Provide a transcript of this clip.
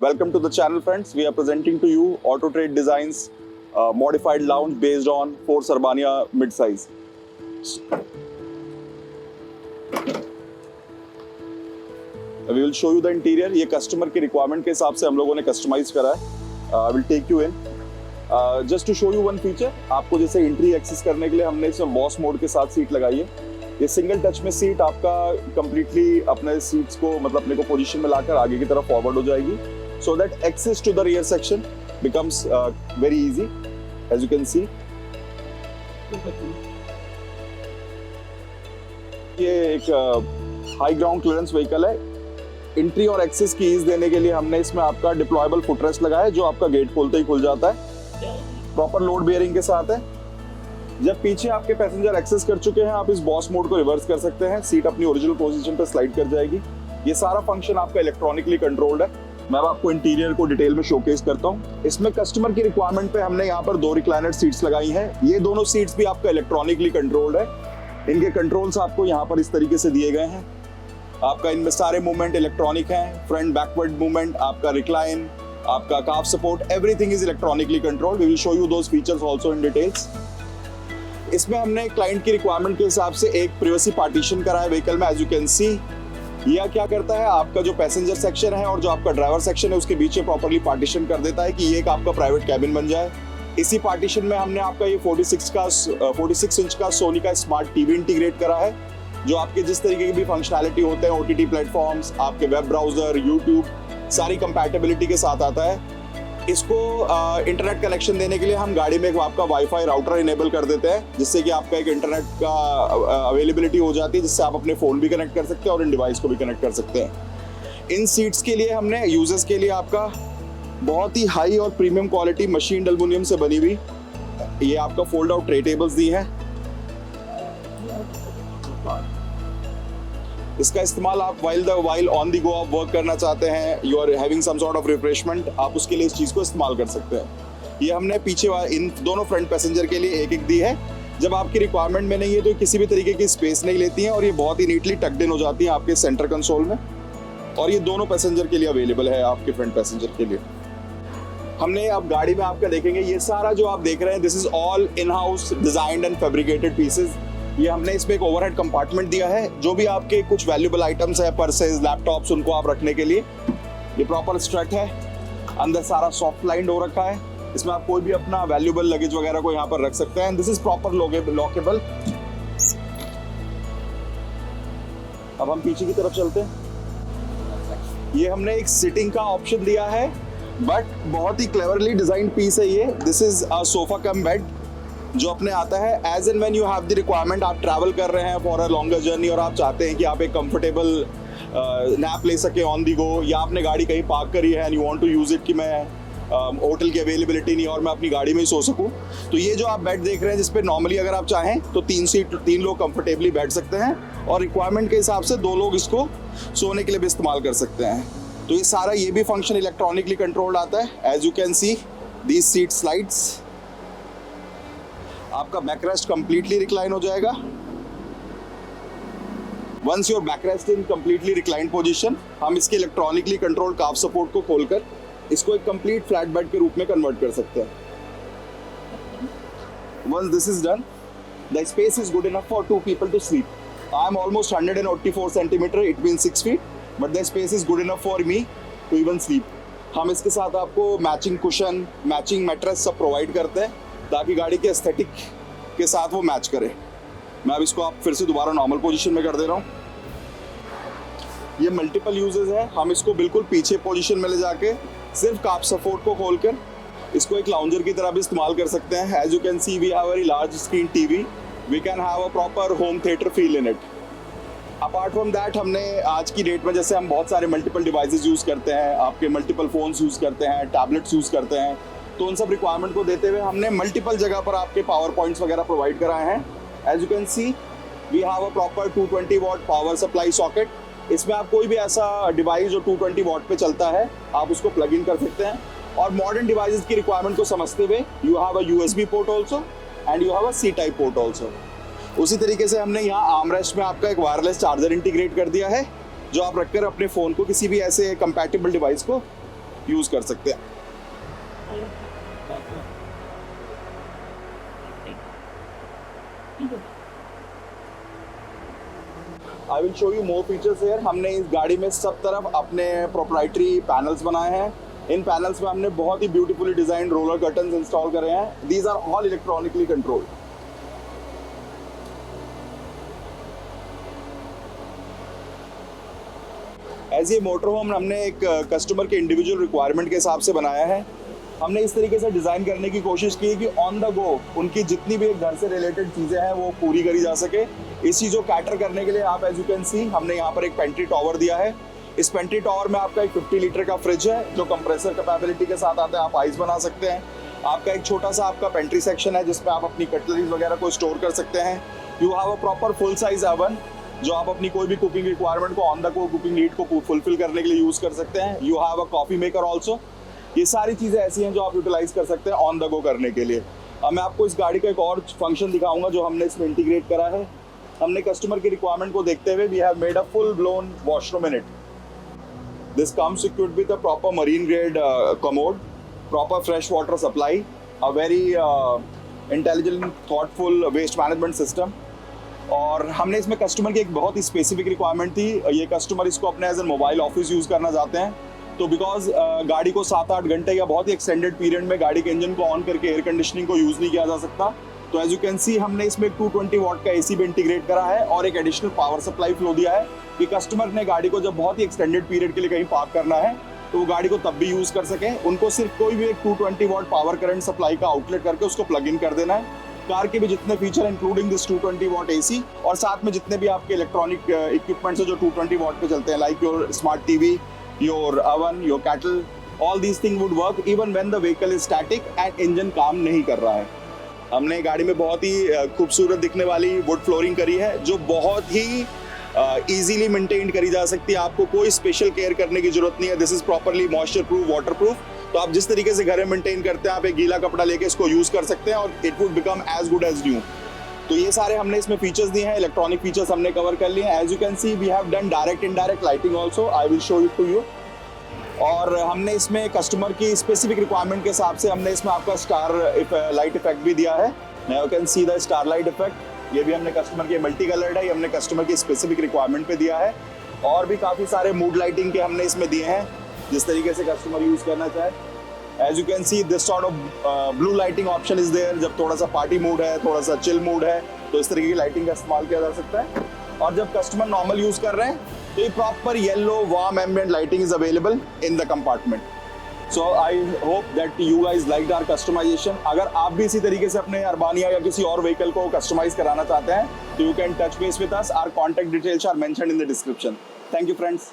Welcome to the channel, friends. We are presenting to you Auto Trade Designs modified lounge based on Force Urbania midsize. We will show you the interior. ये customer की requirement के हिसाब से हम लोगों ने customise करा है. We'll take you in. Just to show you one feature. आपको जैसे एंट्री एक्सेस करने के लिए हमने इसमें बॉस मोड के साथ सीट लगाई है. ये सिंगल टच में सीट आपका कंप्लीटली अपने सीट्स को मतलब अपने को पोजीशन में लाकर आगे की तरफ फॉरवर्ड हो जाएगी. So that access to the rear section becomes very easy, as you can see. ये एक हाई ग्राउंड क्लियरेंस व्हीकल है. एंट्री और एक्सेस की ईज देने के लिए हमने इसमें आपका डिप्लॉयबल फुटरेस्ट लगाया है जो आपका गेट खोलते ही खुल जाता है. प्रॉपर लोड बेयरिंग के साथ है. जब पीछे आपके पैसेंजर एक्सेस कर चुके हैं आप इस बॉस मोड को रिवर्स कर सकते हैं. सीट अपनी ओरिजिनल पोजीशन पर स्लाइड कर जाएगी. ये सारा फंक्शन आपका इलेक्ट्रॉनिकली कंट्रोल्ड है. मैं आपको इंटीरियर को डिटेल में शोकेस करता हूँ. इसमें कस्टमर की रिक्वायरमेंट पे हमने यहाँ पर 2 रिक्लाइनर सीट्स लगाई हैं. ये दोनों सीट्स भी आपका इलेक्ट्रॉनिकली कंट्रोल्ड है. इनके कंट्रोल्स आपको यहाँ पर इस तरीके से दिए गए हैं. आपका इनमें सारे मूवमेंट इलेक्ट्रॉनिक हैं. फ्रंट बैकवर्ड मूवमेंट, आपका रिक्लाइन, आपका calf support, everything is electronically controlled. We will show you those features also in details. इसमें हमने क्लाइंट की रिक्वायरमेंट के हिसाब से एक प्राइवेसी पार्टीशन करा है व्हीकल में. एज यू कैन सी यह क्या करता है, आपका जो पैसेंजर सेक्शन है और जो आपका ड्राइवर सेक्शन है उसके बीच में प्रॉपर्ली पार्टीशन कर देता है कि ये एक आपका प्राइवेट कैबिन बन जाए. इसी पार्टीशन में हमने आपका ये 46 इंच का सोनी का स्मार्ट टीवी इंटीग्रेट करा है जो आपके जिस तरीके की भी फंक्शनैलिटी होते हैं, ओटीटी प्लेटफॉर्म्स, आपके वेब ब्राउजर, यूट्यूब, सारी कंपैटिबिलिटी के साथ आता है. इसको इंटरनेट कनेक्शन देने के लिए हम गाड़ी में आपका वाईफाई राउटर इनेबल कर देते हैं जिससे कि आपका एक इंटरनेट का अवेलेबिलिटी हो जाती है जिससे आप अपने फ़ोन भी कनेक्ट कर सकते हैं और इन डिवाइस को भी कनेक्ट कर सकते हैं. इन सीट्स के लिए हमने यूजर्स के लिए आपका बहुत ही हाई और प्रीमियम क्वालिटी मशीन एल्युमिनियम से बनी हुई ये आपका फोल्ड आउट ट्रे टेबल्स दी हैं. इसका इस्तेमाल आप वाइल ऑन दी गो आप वर्क करना चाहते हैं, you are having some sort of refreshment, आप उसके लिए इस चीज़ को इस्तेमाल कर सकते हैं. ये हमने पीछे इन दोनों फ्रंट पैसेंजर के लिए एक दी है. जब आपकी रिक्वायरमेंट में नहीं है तो किसी भी तरीके की स्पेस नहीं लेती हैं और ये बहुत ही नीटली टक्ड इन हो जाती हैं आपके सेंटर कंसोल में. और ये दोनों पैसेंजर के लिए अवेलेबल है आपके फ्रंट पैसेंजर के लिए. हमने अब गाड़ी में आपका देखेंगे ये सारा जो आप देख रहे हैं this is all in house designed and fabricated pieces. ये हमने इसमें एक ओवरहेड कंपार्टमेंट दिया है जो भी आपके कुछ वैल्यूएबल आइटम्स है, पर्सेज, लैपटॉप्स, उनको आप रखने के लिए. ये प्रॉपर स्ट्रट है. अंदर सारा सॉफ्ट लाइंड हो रखा है. इसमें आप कोई भी अपना वैल्यूएबल लगेज वगैरह को यहाँ पर रख सकते हैं. This is proper lockable. अब हम पीछे की तरफ चलते हैं. ये हमने एक सिटिंग का ऑप्शन दिया है बट बहुत ही क्लेवरली डिजाइन पीस है ये. This is a sofa cum bed जो अपने आता है as and when you have the requirement. आप ट्रैवल कर रहे हैं फॉर अ लॉन्गर जर्नी और आप चाहते हैं कि आप एक कंफर्टेबल नैप ले सके ऑन दी गो, या आपने गाड़ी कहीं पार्क करी है and you want to use it कि मैं होटल की अवेलेबिलिटी नहीं और मैं अपनी गाड़ी में ही सो सकूं, तो ये जो आप बेड देख रहे हैं जिस पे नॉर्मली अगर आप चाहें तो 3 लोग कंफर्टेबली बैठ सकते हैं और रिक्वायरमेंट के हिसाब से 2 लोग इसको सोने के लिए भी इस्तेमाल कर सकते हैं. तो ये सारा ये भी फंक्शन इलेक्ट्रॉनिकली कंट्रोल्ड आता है. As you can see these seat slides. आपका बैकरेस्ट कंप्लीटली रिक्लाइन हो जाएगा. Once your backrest in completely recline position, हम इसके इलेक्ट्रॉनिकली कंट्रोल काफ सपोर्ट को खोलकर इसको एक कंप्लीट फ्लैट बेड के रूप में कन्वर्ट कर सकते हैं. Once this is done, the space is good enough for 2 people to sleep. I am almost 184 centimeter, it means 6 feet, but the space is good enough for me to even sleep. हम इसके साथ आपको matching cushion, matching mattress सब provide करते हैं ताकि गाड़ी के एस्थेटिक के साथ वो मैच करे. मैं अब इसको आप फिर से दोबारा नॉर्मल पोजीशन में कर दे रहा हूँ. ये मल्टीपल यूजेस है. हम इसको बिल्कुल पीछे पोजीशन में ले जाके सिर्फ काफ सपोर्ट को खोलकर इसको एक लाउंजर की तरह भी इस्तेमाल कर सकते हैं. As you can see we have very large screen TV. We can have a proper home theatre feel in it. Apart from that हमने आज की डेट में जैसे हम बहुत सारे मल्टीपल डिवाइसेस यूज़ करते हैं, आपके मल्टीपल फ़ोन्स यूज़ करते हैं, टैबलेट्स यूज़ करते हैं, तो उन सब रिक्वायरमेंट को देते हुए हमने मल्टीपल जगह पर आपके पावर पॉइंट्स वगैरह प्रोवाइड कराए हैं. As you can see we have a proper 220 watt power supply socket. इसमें आप कोई भी ऐसा डिवाइस जो 220 वॉट पे चलता है आप उसको प्लग इन कर सकते हैं. और मॉडर्न डिवाइसेस की रिक्वायरमेंट को समझते हुए you have a USB port also and you have a C type port also. उसी तरीके से हमने यहाँ आर्मरेस्ट में आपका एक वायरलेस चार्जर इंटीग्रेट कर दिया है जो आप रखकर अपने फ़ोन को किसी भी ऐसे कंपैटिबल डिवाइस को यूज कर सकते हैं। आई will show you more features here. हमने इस गाड़ी में सब तरफ अपने प्रोप्राइटरी पैनल्स बनाए हैं। इन पैनल्स में हमने बहुत ही beautifully design roller curtains install करे हैं। These are all electronically controlled. As ये मोटर होम हमने एक कस्टमर के इंडिविजुअल रिक्वायरमेंट के हिसाब से बनाया है। हमने इस तरीके से डिज़ाइन करने की कोशिश की कि ऑन द गो उनकी जितनी भी घर से रिलेटेड चीज़ें हैं वो पूरी करी जा सके। इस चीज़ को कैटर करने के लिए आप एज यू कैन सी हमने यहाँ पर एक पेंट्री टॉवर दिया है। इस पेंट्री टॉवर में आपका एक 50 लीटर का फ्रिज है जो कंप्रेसर कैपेबिलिटी के साथ आता है। आप आइस बना सकते हैं। आपका एक छोटा सा आपका पेंट्री सेक्शन है जिसमें आप अपनी कटलरीज वगैरह को स्टोर कर सकते हैं। You have a proper full size oven जो आप अपनी कोई भी कुकिंग रिक्वायरमेंट को on the go cooking need को फुलफिल करने के लिए यूज कर सकते हैं। You have a coffee maker also. ये सारी चीज़ें ऐसी हैं जो आप यूटिलाइज कर सकते हैं ऑन द गो करने के लिए। अब मैं आपको इस गाड़ी का एक और फंक्शन दिखाऊंगा जो हमने इसमें इंटीग्रेट करा है। हमने कस्टमर की रिक्वायरमेंट को देखते हुए we have made a full blown washroom in it. This comes equipped with a proper marine grade commode, proper fresh water supply, a very intelligent thoughtful waste management system. और हमने इसमें customer की एक बहुत ही specific requirement थी। ये customer इसको अपने as an mobile office use करना चाहते हैं। तो बिकॉज गाड़ी को 7-8 घंटे या बहुत ही एक्सटेंडेड पीरियड में गाड़ी के इंजन को ऑन करके एयर कंडीशनिंग को यूज़ नहीं किया जा सकता। तो एज यू कैन सी हमने इसमें 220 वाट का एसी भी इंटीग्रेट करा है और एक एडिशनल पावर सप्लाई फ्लो दिया है कि कस्टमर ने गाड़ी को जब बहुत ही एक्सटेंडेड पीरियड के लिए कहीं पार्क करना है तो वो गाड़ी को तब भी यूज़ कर सकें। उनको सिर्फ कोई भी एक 220 वाट पावर करंट सप्लाई का आउटलेट करके उसको प्लग इन कर देना है। कार के भी जितने feature including this 220 watt AC और साथ में जितने भी आपके इलेक्ट्रॉनिक इक्विपमेंट्स हैं जो 220 वाट पे चलते हैं like your smart TV, your oven, your cattle, all these thing would work even when the vehicle is static and engine काम नहीं कर रहा है। हमने गाड़ी में बहुत ही खूबसूरत दिखने वाली वुड फ्लोरिंग करी है जो बहुत ही इजीली मेंटेन करी जा सकती है। आपको कोई स्पेशल केयर करने की जरूरत नहीं है। This is properly moisture proof, water proof. तो आप जिस तरीके से घर में मेंटेन करते हैं आप एक गीला कपड़ा लेके इसको यूज कर सकते हैं और it would become as good as new. तो ये सारे हमने इसमें फीचर्स दिए हैं। इलेक्ट्रॉनिक फीचर्स हमने कवर कर लिए हैं। As you can see we have done direct indirect lighting also. I will show it to you. और हमने इसमें कस्टमर की स्पेसिफिक रिक्वायरमेंट के हिसाब से हमने इसमें आपका स्टार लाइट इफेक्ट भी दिया है। Now you can see the star light effect. ये भी हमने कस्टमर के मल्टी कलर्ड है। ये हमने कस्टमर की स्पेसिफिक रिक्वायरमेंट पे दिया है। और भी काफ़ी सारे मूड लाइटिंग के हमने इसमें दिए हैं जिस तरीके से कस्टमर यूज़ करना चाहे। As you can see, this sort of blue lighting option is there। जब थोड़ा सा पार्टी मूड है, थोड़ा सा चिल मूड है, तो इस तरीके की लाइटिंग का इस्तेमाल किया जा सकता है। और जब कस्टमर नॉर्मल यूज कर रहे हैं तो ये proper yellow warm ambient lighting is available in the compartment. So I hope that you guys liked our customisation. अगर आप भी इसी तरीके से अपने अर्बानिया या किसी और व्हीकल को कस्टमाइज कराना चाहते हैं तो you can touch base with us. Our contact details are mentioned in the description. Thank you friends.